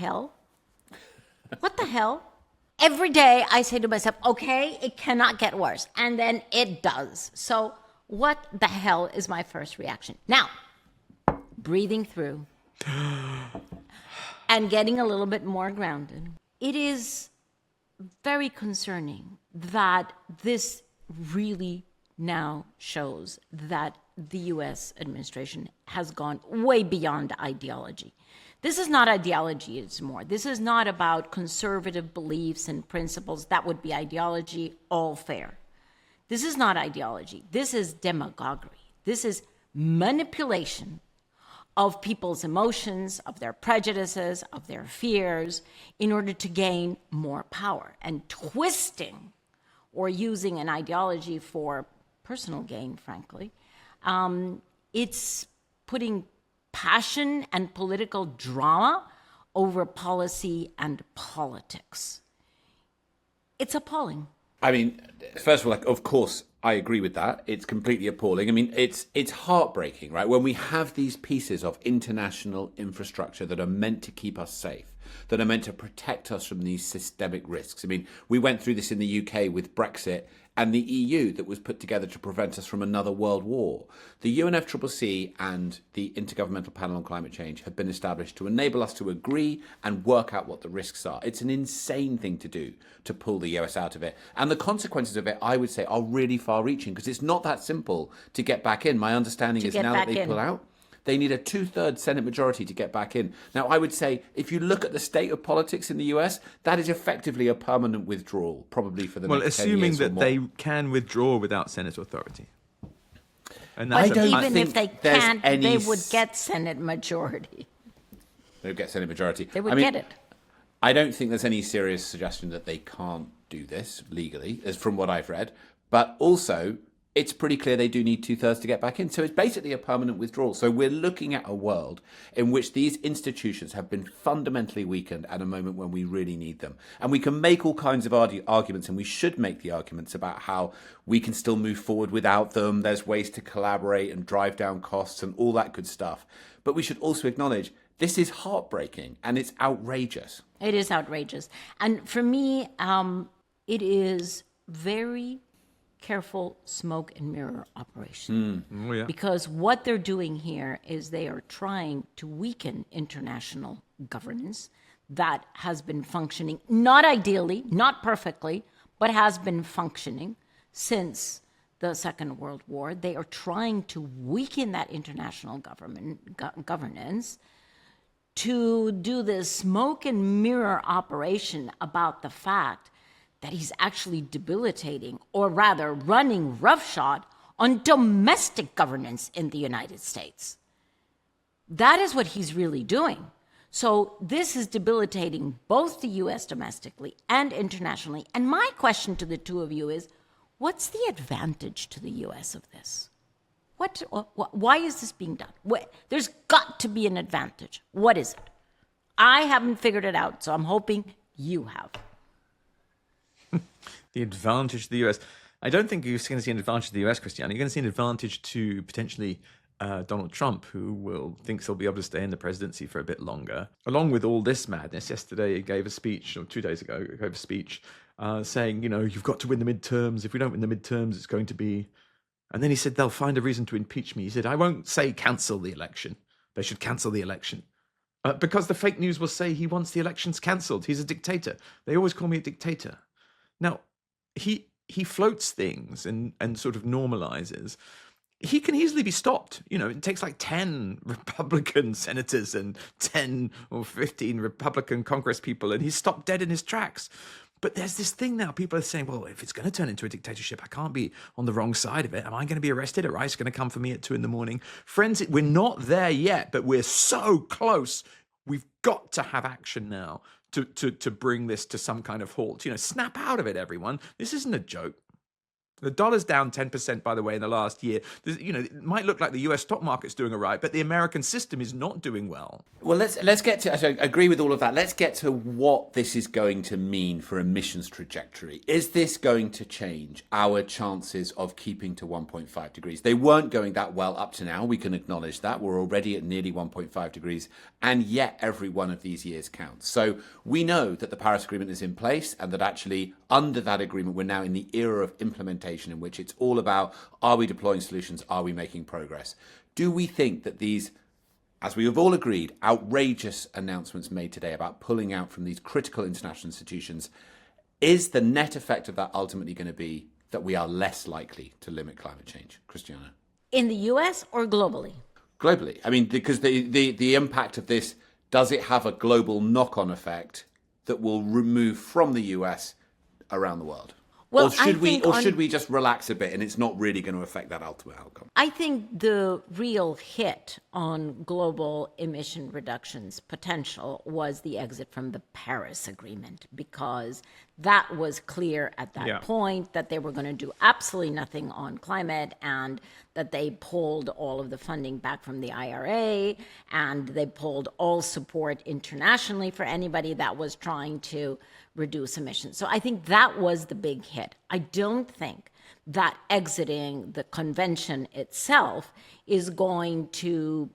hell? What the hell? Every day I say to myself, okay, it cannot get worse. And then it does. So what the hell is my first reaction? Now, breathing through and getting a little bit more grounded. It is very concerning that this really now shows that the US administration has gone way beyond ideology. This is not ideology, it's more. This is not about conservative beliefs and principles. That would be ideology, all fair. This is not ideology. This is demagoguery. This is manipulation of people's emotions, of their prejudices, of their fears, in order to gain more power, and twisting or using an ideology for personal gain, frankly. It's putting passion and political drama over policy and politics. It's appalling. I mean, first of all, of course, I agree with that. It's completely appalling. I mean, it's heartbreaking, right? When we have these pieces of international infrastructure that are meant to keep us safe, that are meant to protect us from these systemic risks. I mean, we went through this in the UK with Brexit and the EU that was put together to prevent us from another world war. The UNFCCC and the Intergovernmental Panel on Climate Change have been established to enable us to agree and work out what the risks are. It's an insane thing to do, to pull the US out of it. And the consequences of it, I would say, are really far-reaching, because it's not that simple to get back in. My understanding is now that they pull out, they need a 2/3 Senate majority to get back in. Now, I would say, if you look at the state of politics in the US, that is effectively a permanent withdrawal, probably for the next 10 years or more. Well, assuming that they can withdraw without Senate authority. And but even if they can't, they would get Senate majority. They would get Senate majority. They would get it. I don't think there's any serious suggestion that they can't do this legally, as from what I've read. But also, it's pretty clear they do need 2/3 to get back in. So it's basically a permanent withdrawal. So we're looking at a world in which these institutions have been fundamentally weakened at a moment when we really need them. And we can make all kinds of arguments, and we should make the arguments about how we can still move forward without them. There's ways to collaborate and drive down costs and all that good stuff. But we should also acknowledge this is heartbreaking and it's outrageous. It is outrageous. And for me, it is very careful smoke and mirror operation. Because what they're doing here is they are trying to weaken international governance that has been functioning, not ideally, not perfectly, but has been functioning since the Second World War. They are trying to weaken that international governance to do this smoke and mirror operation about the fact that he's actually debilitating, or rather running roughshod on domestic governance in the United States. That is what he's really doing. So this is debilitating both the US domestically and internationally. And my question to the two of you is, what's the advantage to the US of this? Why is this being done? There's got to be an advantage. What is it? I haven't figured it out, so I'm hoping you have. The advantage to the US. I don't think you're going to see an advantage to the US, Christiana. You're going to see an advantage to potentially Donald Trump, who thinks he'll be able to stay in the presidency for a bit longer. Along with all this madness, yesterday he gave a speech, or 2 days ago, he gave a speech saying, you've got to win the midterms. If we don't win the midterms, it's going to be... And then he said, they'll find a reason to impeach me. He said, I won't say cancel the election. They should cancel the election. Because the fake news will say he wants the elections cancelled. He's a dictator. They always call me a dictator. Now, he floats things and sort of normalizes. He can easily be stopped. It takes like 10 Republican senators and 10 or 15 Republican Congress people, and he's stopped dead in his tracks. But there's this thing now. People are saying, well, if it's going to turn into a dictatorship, I can't be on the wrong side of it. Am I going to be arrested? Are ICE going to come for me at 2 a.m? Friends, we're not there yet, but we're so close. We've got to have action now to bring this to some kind of halt. Snap out of it, everyone. This isn't a joke. The dollar's down 10%, by the way, in the last year. It might look like the US stock market's doing all right, but the American system is not doing well. Well, let's get to. I agree with all of that. Let's get to what this is going to mean for emissions trajectory. Is this going to change our chances of keeping to 1.5 degrees? They weren't going that well up to now. We can acknowledge that. We're already at nearly 1.5 degrees, and yet every one of these years counts. So we know that the Paris Agreement is in place, and that actually under that agreement, we're now in the era of implementation, in which it's all about, are we deploying solutions? Are we making progress? Do we think that these, as we have all agreed, outrageous announcements made today about pulling out from these critical international institutions, is the net effect of that ultimately going to be that we are less likely to limit climate change? Christiana? In the US or globally? Globally. I mean, because the impact of this, does it have a global knock-on effect that will remove from the US around the world? Well, or should we just relax a bit and it's not really going to affect that ultimate outcome? I think the real hit on global emission reductions potential was the exit from the Paris Agreement, because that was clear at that point that they were going to do absolutely nothing on climate, and that they pulled all of the funding back from the IRA, and they pulled all support internationally for anybody that was trying to reduce emissions. So I think that was the big hit. I don't think that exiting the convention itself is going to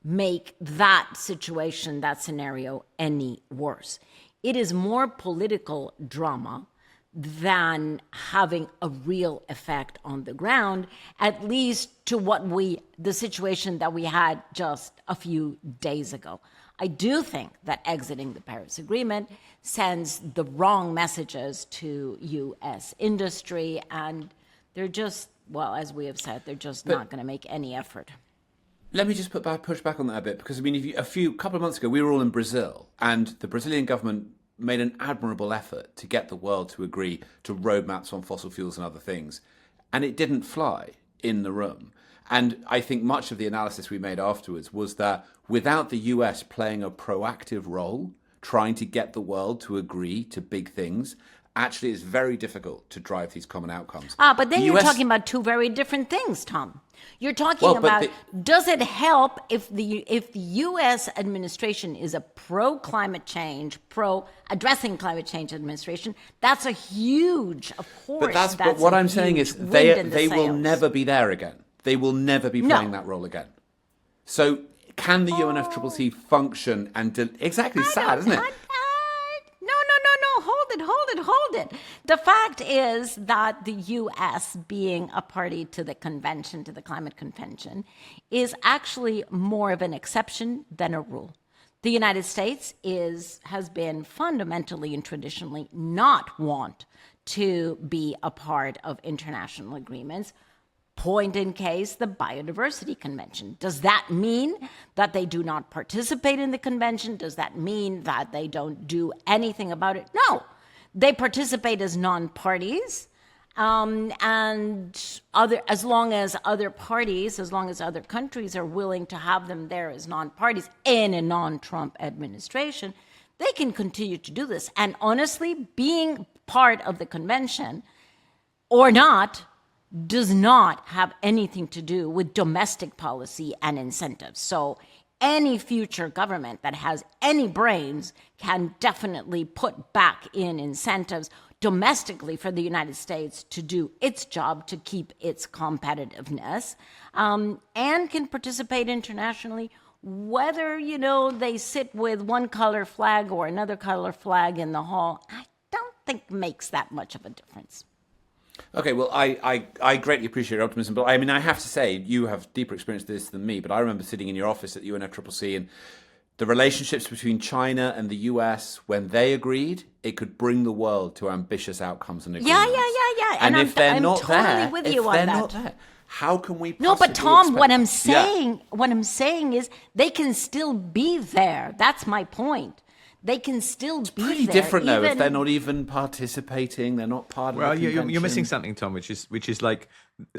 make that situation, that scenario, any worse. It is more political drama than having a real effect on the ground, at least to the situation that we had just a few days ago. I do think that exiting the Paris Agreement sends the wrong messages to U.S. industry, and they're just, well, as we have said, they're just not going to make any effort. Let me just push back on that a bit, because I mean, couple of months ago, we were all in Brazil, and the Brazilian government made an admirable effort to get the world to agree to roadmaps on fossil fuels and other things, and it didn't fly in the room. And I think much of the analysis we made afterwards was that without the US playing a proactive role, trying to get the world to agree to big things, actually it's very difficult to drive these common outcomes. But then you're talking about two very different things, Tom. You're talking about, does it help if the U.S. administration is a pro-climate change, pro-addressing climate change administration? That's a huge, of course. But what I'm saying is they will never be there again. They will never be playing that role again. So can the UNFCCC function and... Exactly, sad, isn't it? Hold it. The fact is that the U.S. being a party to the convention, to the climate convention, is actually more of an exception than a rule. The United States has been fundamentally and traditionally not want to be a part of international agreements. Point in case, the Biodiversity Convention. Does that mean that they do not participate in the convention? Does that mean that they don't do anything about it? No. They participate as non-parties, and as long as other countries are willing to have them there as non-parties in a non-Trump administration, they can continue to do this. And honestly, being part of the convention or not does not have anything to do with domestic policy and incentives. So any future government that has any brains can definitely put back in incentives domestically for the United States to do its job to keep its competitiveness, and can participate internationally, whether, they sit with one color flag or another color flag in the hall. I don't think makes that much of a difference. Okay, well, I greatly appreciate your optimism, but I mean, I have to say, you have deeper experience with this than me, but I remember sitting in your office at UNFCCC, and the relationships between China and the US, when they agreed, it could bring the world to ambitious outcomes and agreements. Yeah. And if they're not totally there, with you on that. how can we possibly No, but Tom, expect... what I'm saying is they can still be there. That's my point. They can still be there. Pretty different, though, if they're not even participating, they're not part of the convention. You're missing something, Tom, which is like,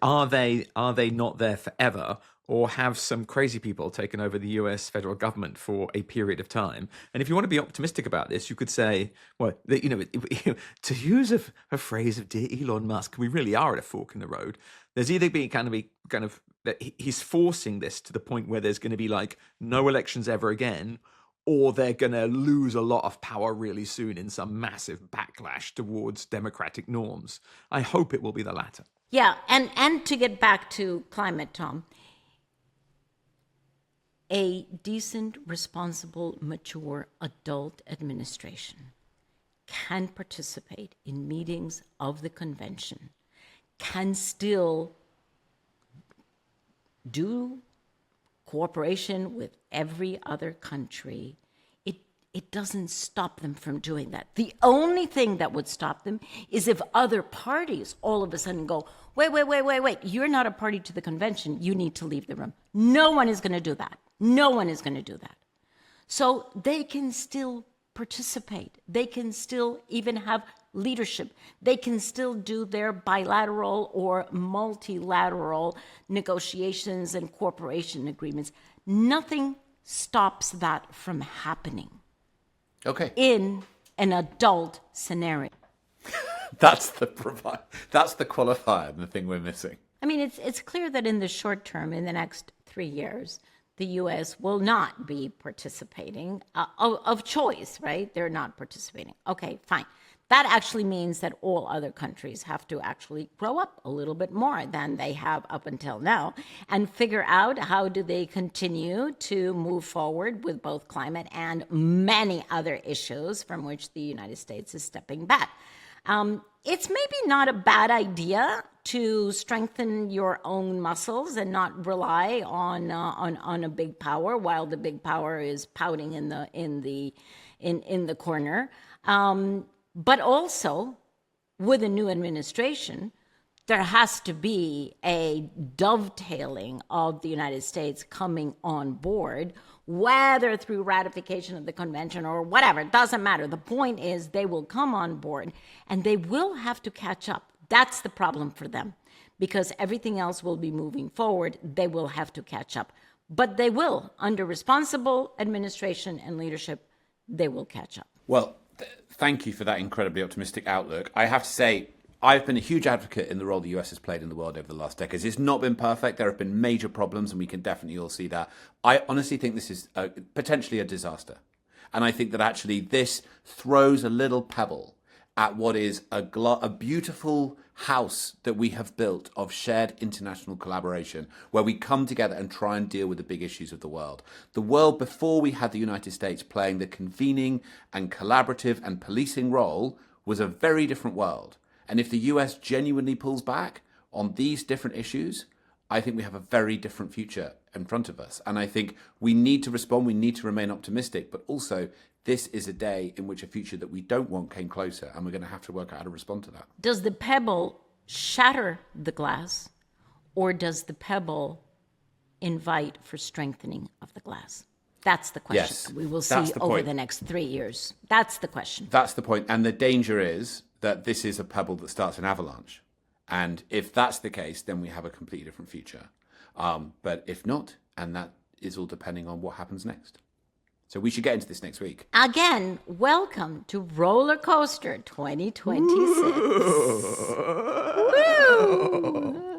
are they not there forever, or have some crazy people taken over the US federal government for a period of time. And if you want to be optimistic about this, you could say, well, to use a phrase of dear Elon Musk, we really are at a fork in the road. There's either that he's forcing this to the point where there's going to be like no elections ever again, or they're going to lose a lot of power really soon in some massive backlash towards democratic norms. I hope it will be the latter. Yeah, and to get back to climate, Tom, a decent, responsible, mature adult administration can participate in meetings of the convention, can still do cooperation with every other country. It doesn't stop them from doing that. The only thing that would stop them is if other parties all of a sudden go, wait, you're not a party to the convention, you need to leave the room. No one is going to do that. No one is going to do that. So they can still participate. They can still even have leadership. They can still do their bilateral or multilateral negotiations and cooperation agreements. Nothing stops that from happening. Okay. In an adult scenario. That's the qualifier and the thing we're missing. I mean, it's clear that in the short term, in the next 3 years, the U.S. will not be participating of choice, right? They're not participating. Okay, fine. That actually means that all other countries have to actually grow up a little bit more than they have up until now and figure out how do they continue to move forward with both climate and many other issues from which the United States is stepping back. It's maybe not a bad idea to strengthen your own muscles and not rely on a big power while the big power is pouting in the corner. But also, with a new administration, there has to be a dovetailing of the United States coming on board, whether through ratification of the convention or whatever. It doesn't matter. The point is they will come on board and they will have to catch up. That's the problem for them, because everything else will be moving forward. They will have to catch up. But they will, under responsible administration and leadership, they will catch up. Well, thank you for that incredibly optimistic outlook. I have to say, I've been a huge advocate in the role the US has played in the world over the last decades. It's not been perfect. There have been major problems, and we can definitely all see that. I honestly think this is potentially a disaster. And I think that actually this throws a little pebble at what is a beautiful house that we have built of shared international collaboration, where we come together and try and deal with the big issues of the world. The world before we had the United States playing the convening and collaborative and policing role was a very different world. And if the US genuinely pulls back on these different issues, I think we have a very different future in front of us. And I think we need to respond, we need to remain optimistic, but also this is a day in which a future that we don't want came closer, and we're going to have to work out how to respond to that. Does the pebble shatter the glass, or does the pebble invite for strengthening of the glass? That's the question. Yes, we will see over the next 3 years. That's the question. That's the point. And the danger is that this is a pebble that starts an avalanche. And if that's the case, then we have a completely different future. But if not, and that is all depending on what happens next. So we should get into this next week. Again, welcome to Roller Coaster 2026. Woo!